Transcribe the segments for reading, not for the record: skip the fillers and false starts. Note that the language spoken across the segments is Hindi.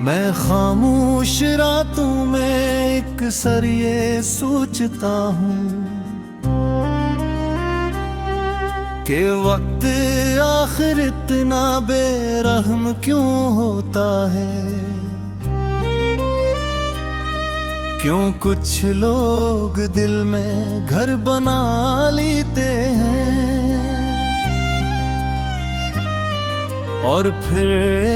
मैं खामोश रातों में एक सर ये सोचता हूँ कि वक्त आखिर इतना बेरहम क्यों होता है। क्यों कुछ लोग दिल में घर बना लेते हैं और फिर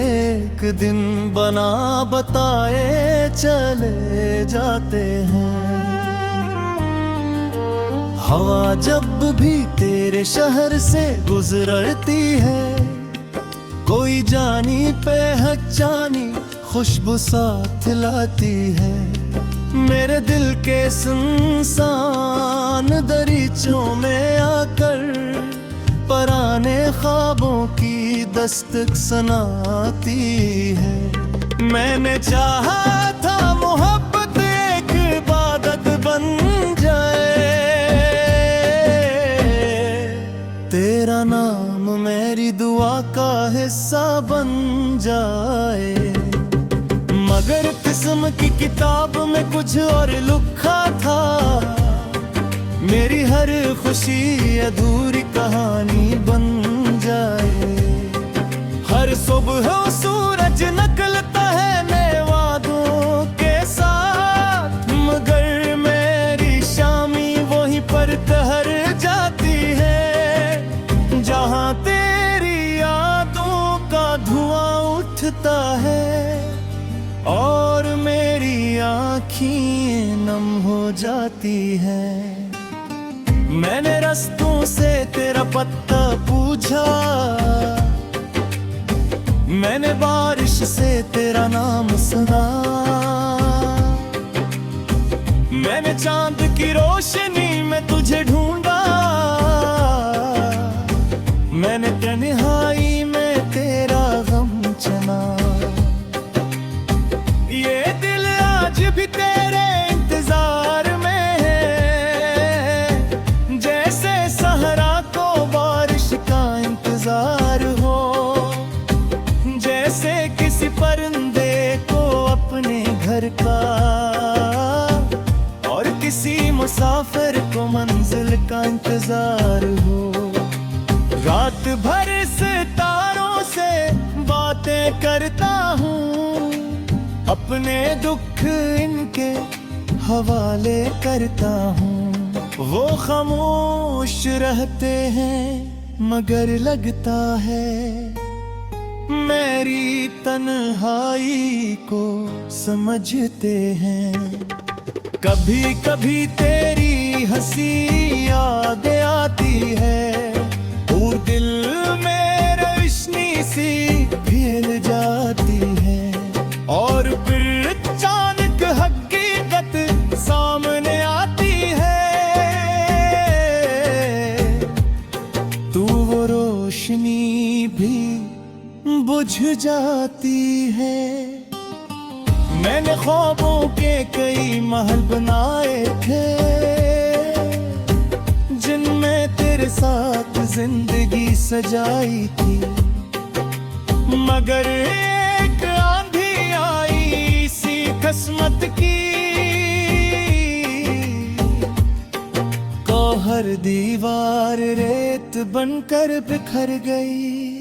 एक दिन बना बताए चले जाते हैं। हवा जब भी तेरे शहर से गुजरती है, कोई जानी पहचानी खुशबू साथ लाती है। मेरे दिल के सुनसान दरीचों में आकर पराने ख्वाबों की दस्तक सुनाती है। मैंने चाहा था मोहब्बत एक इबादत बन जाए, तेरा नाम मेरी दुआ का हिस्सा बन जाए। मगर किस्म की किताब में कुछ और लिखा था, मेरी हर खुशी अधूरी कहानी बन जाए। हर सुबह सूरज निकलता है नए वादों के साथ, मगर मेरी शामी वहीं पर ठहर जाती है जहां तेरी यादों का धुआं उठता है और मेरी आँखें नम हो जाती हैं। मैंने रास्तों से तेरा पता पूछा, मैंने बारिश से तेरा नाम सुना, मैंने चांद की रोशनी में तुझे ढूंढा, मैंने तन्हाई में तेरा गम चना। ये दिल आज भी तेरे इंतजार में है, जैसे सहरा को बारिश का इंतजार हो, जैसे किसी परिंदे को अपने घर का और किसी मुसाफिर को मंजिल का इंतजार हो। रात भर सितारों से बातें करता हूँ, अपने दुख इनके हवाले करता हूँ। वो खामोश रहते हैं मगर लगता है मेरी तन्हाई को समझते हैं। कभी कभी तेरी हंसी याद आती है और दिल में रोशनी सी फैल जाती है, और फिर अचानक हकीकत सामने आती है। तू वो रोशनी भी बुझ जाती है। मैंने ख्वाबों के कई महल बनाए थे, जिनमें तेरे साथ जिंदगी सजाई थी, मगर एक आंधी आई सी किस्मत की, को हर दीवार रेत बनकर बिखर गई।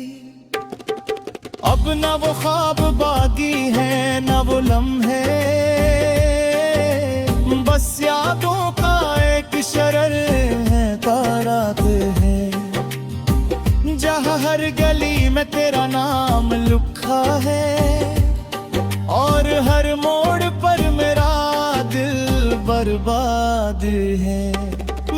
अब न वो ख्वाब बागी है न वो लम्हे, बस यादों का एक शरर है तारात है, जहाँ हर गली में तेरा नाम लिखा है और हर मोड़ पर मेरा दिल बर्बाद है।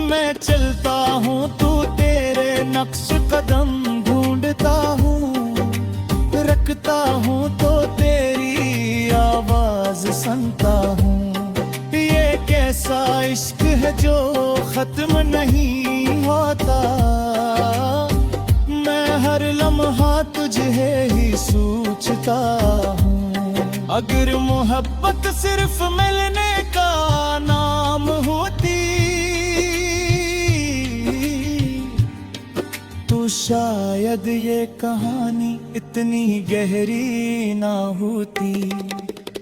मैं चलता हूँ तू तेरे नक्श कदम ढूंढता हूँ, रखता हूँ तो तेरी आवाज सुनता हूँ। ये कैसा इश्क है जो खत्म नहीं होता, मैं हर लम्हा तुझे ही सोचता हूँ। अगर मोहब्बत सिर्फ मिलने का नाम होती तो शायद ये कहानी इतनी गहरी ना होती।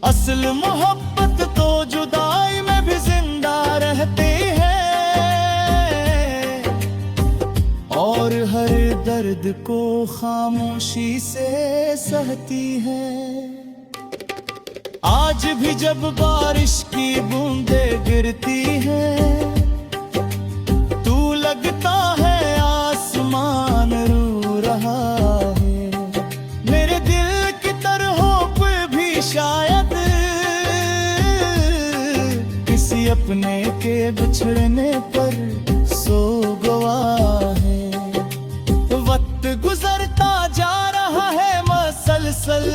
असल मोहब्बत तो जुदाई में भी जिंदा रहती है, और हर दर्द को खामोशी से सहती है। आज भी जब बारिश की बूंदें गिरती हैं, तू लगता है आसमान रो रहा है। मेरे दिल की तरहों पर भी शायद किसी अपने के बिछड़ने पर सो गवा है। वक्त गुजरता जा रहा है मसलसल,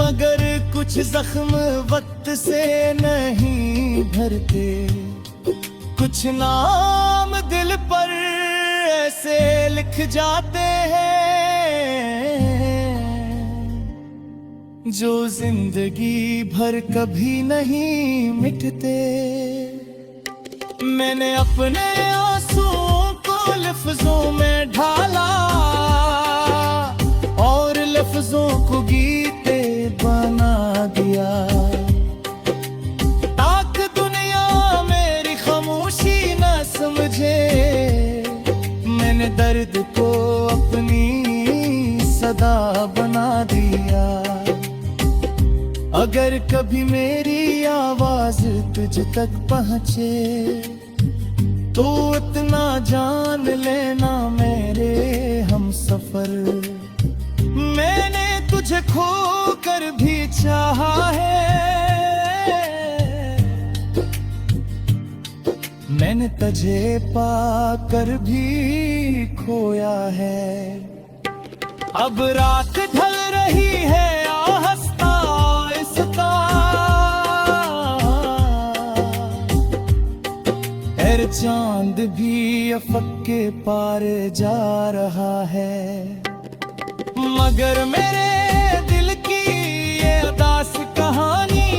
मगर कुछ जख्म वक्त से नहीं भरते। कुछ नाम दिल पर ऐसे लिख जाते हैं जो जिंदगी भर कभी नहीं मिटते। मैंने अपने आंसुओं को लफ्जों में ढाला, और लफ्जों को गीते बना दिया, ताकि दुनिया मेरी खामोशी न समझे। मैंने दर्द को अपनी सदा बना दिया। अगर कभी मेरी आवाज तुझ तक पहुंचे, तो इतना जान लेना मेरे हम सफर, मैंने तुझे खो कर भी चाहा है। मैंने तुझे पा कर भी खोया है। अब रात ढल रही है आहिस्ता आहिस्ता, और चांद भी अफक के पार जा रहा है। मगर मेरे दिल की ये उदास कहानी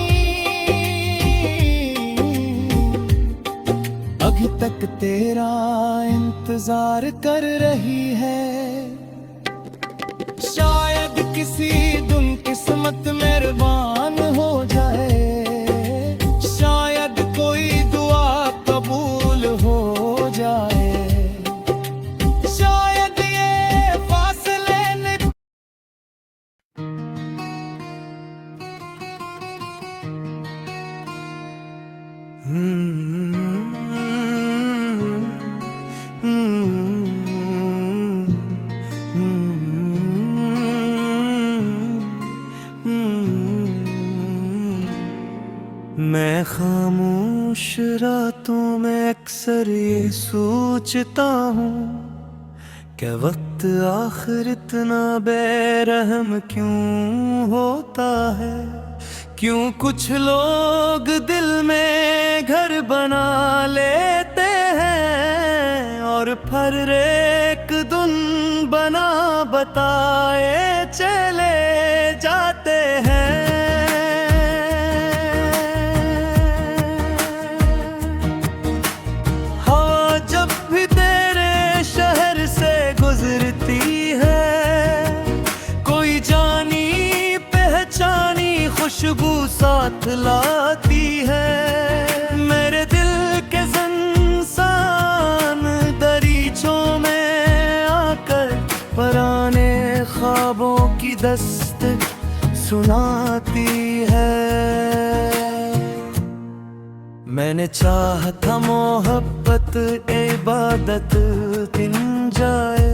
अभी तक तेरा इंतजार कर रही है। शायद किसी दिन किस्मत मेहरबान हो जाए, शायद कोई दुआ कबूल हो जाए, शायद ये फासले मैं खामोश रातों में अक्सर ये सोचता हूँ, क्या वक्त आखिर इतना बेरहम क्यों होता है। क्यों कुछ लोग दिल में घर बना लेते हैं, और फिर एक दिन बना बताए चले जाते हैं। खुशबू साथ लाती है, मेरे दिल के ज़ंसान दरीचों में आकर पुराने ख्वाबों की दस्त सुनाती है। मैंने चाहा था मोहब्बत इबादत दिन जाए,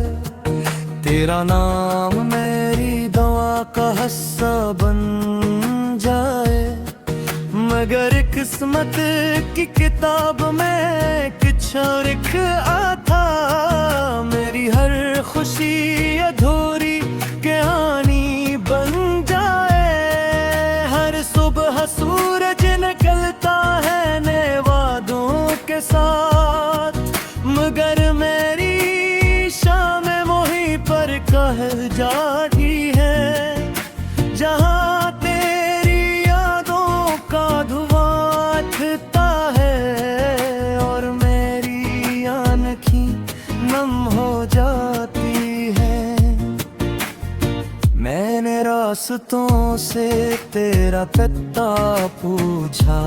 तेरा नाम मेरी दुआ का हिस्सा बन जाए। मगर किस्मत की किताब में कुछ और लिखा था, मेरी हर खुशी अधूरी कहानी बन जाए। हर सुबह सूरज निकलता है नए वादों के साथ, मगर मेरी शाम मोही पर कह जाती है। जहाँ तेरी यादों का धुआं उठता है, और मेरी आँखें नम हो जाती है। मैंने रास्तों से तेरा पता पूछा,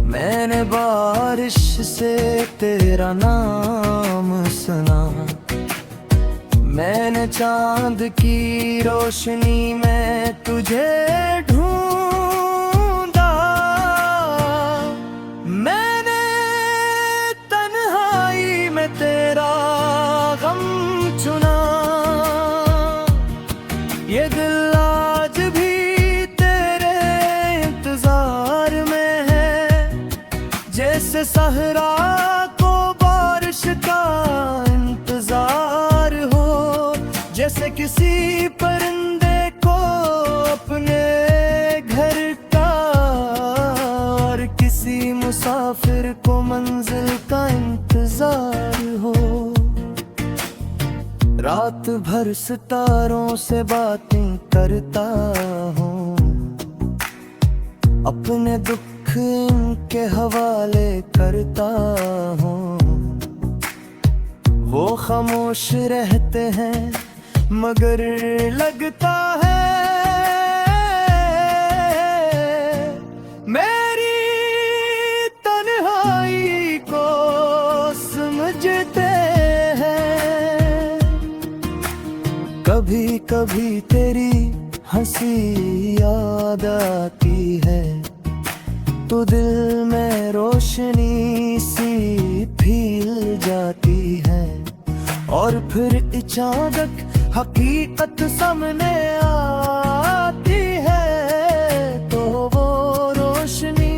मैंने बारिश से तेरा नाम सुना, मैंने चांद की रोशनी में तुझे ढूंढा, मैंने तन्हाई में तेरा गम चुना। ये दिल आज भी तेरे इंतजार में है, जैसे सहरा को बारिश का इंतजार हो, जैसे किसी परिंदे को अपने घर का, और किसी मुसाफिर को मंजिल का इंतजार हो। रात भर सितारों से बातें करता हूँ, अपने दुख इनके हवाले करता हूँ। वो खामोश रहते हैं मगर लगता है मेरी तन्हाई को समझते हैं। कभी कभी तेरी हंसी याद आती है, तो दिल में रोशनी सी फील जाती है, और फिर अचानक हकीकत सामने आती है, तो वो रोशनी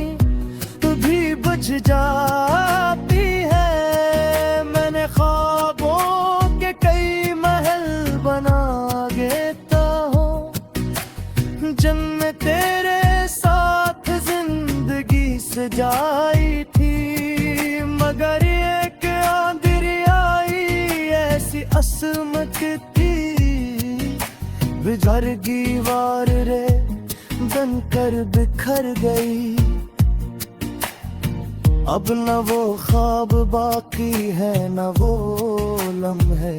भी बुझ जाती है। मैंने ख्वाबों के कई महल बना देता हूँ, जिनमें तेरे साथ जिंदगी सजाई थी, मगर एक आंधी आई ऐसी असमत थी, बिखर दीवार रे बनकर बिखर गई। अब न वो ख्वाब बाकी है न वो लम्हे,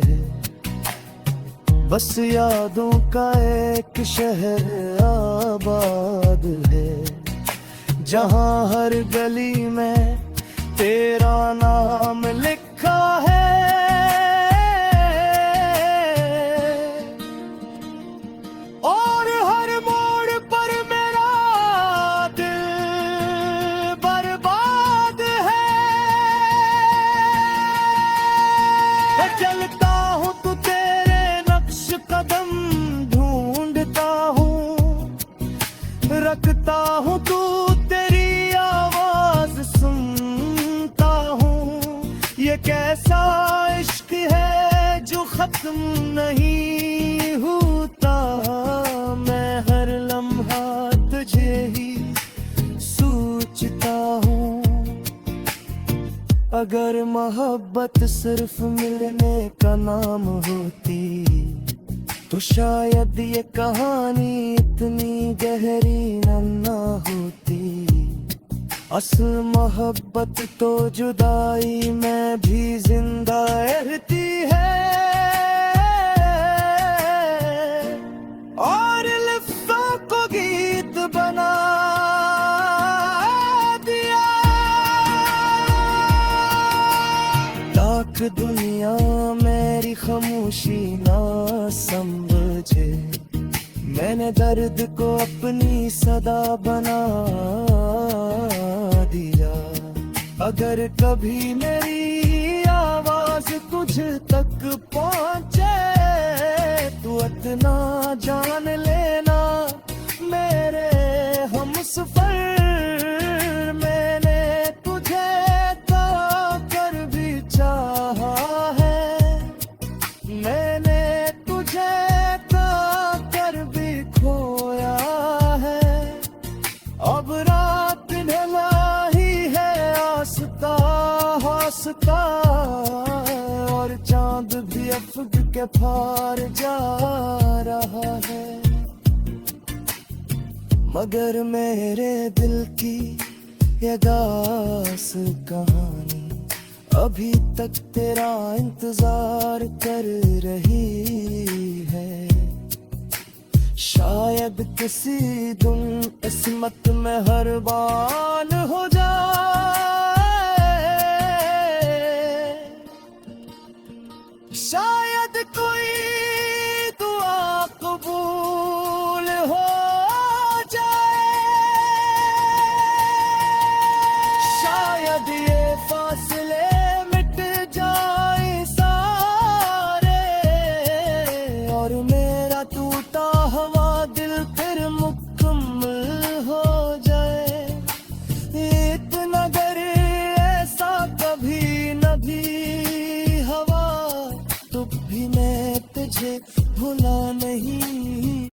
बस यादों का एक शहर आबाद है, जहाँ हर गली में तेरा नाम लिखा है। और हर मोड़ पर मेरा दिल बर्बाद है। चलता हूँ तो तेरे नक्श कदम ढूंढता हूँ, रखता हूँ तू तेरी आवाज सुनता हूँ। ये कैसा इश्क है जो खत्म नहीं होता, मैं हर लम्हा तुझे ही सोचता हूँ। अगर मोहब्बत सिर्फ मिलने का नाम होती, तो शायद ये कहानी इतनी गहरी न होती। असल मोहब्बत तो जुदाई में भी जिंदा रहती है, और लफ्ज़ों को गीत बना दिया। लाख दुनिया मेरी खामोशी ना समझे, मैंने दर्द को अपनी सदा बना दिया। अगर कभी मेरी आवाज तुझ तक पहुंचे, तू इतना जान लेना मेरे हमसफर, मैंने तुझे कर भी चाहा है, मैंने तुझे कर भी खोया है। अब रात ढला ही है आस्ता आस्ता, और चांद भी अफक के पार जा रहा है। मगर मेरे दिल की ये दास कहानी अभी तक तेरा इंतजार कर रही है। शायद किसी दिन किस्मत में हर बार हो जाए, शायद कोई दुआ कबूल हो जाए, शायद ये फासले मिट जाए सारे, और मेरा टूटा हुआ दिल फिर मुकम्मल हो जाए। इतना गर ऐसा कभी न भी हवा, तो भी मैं तुझे भुला नहीं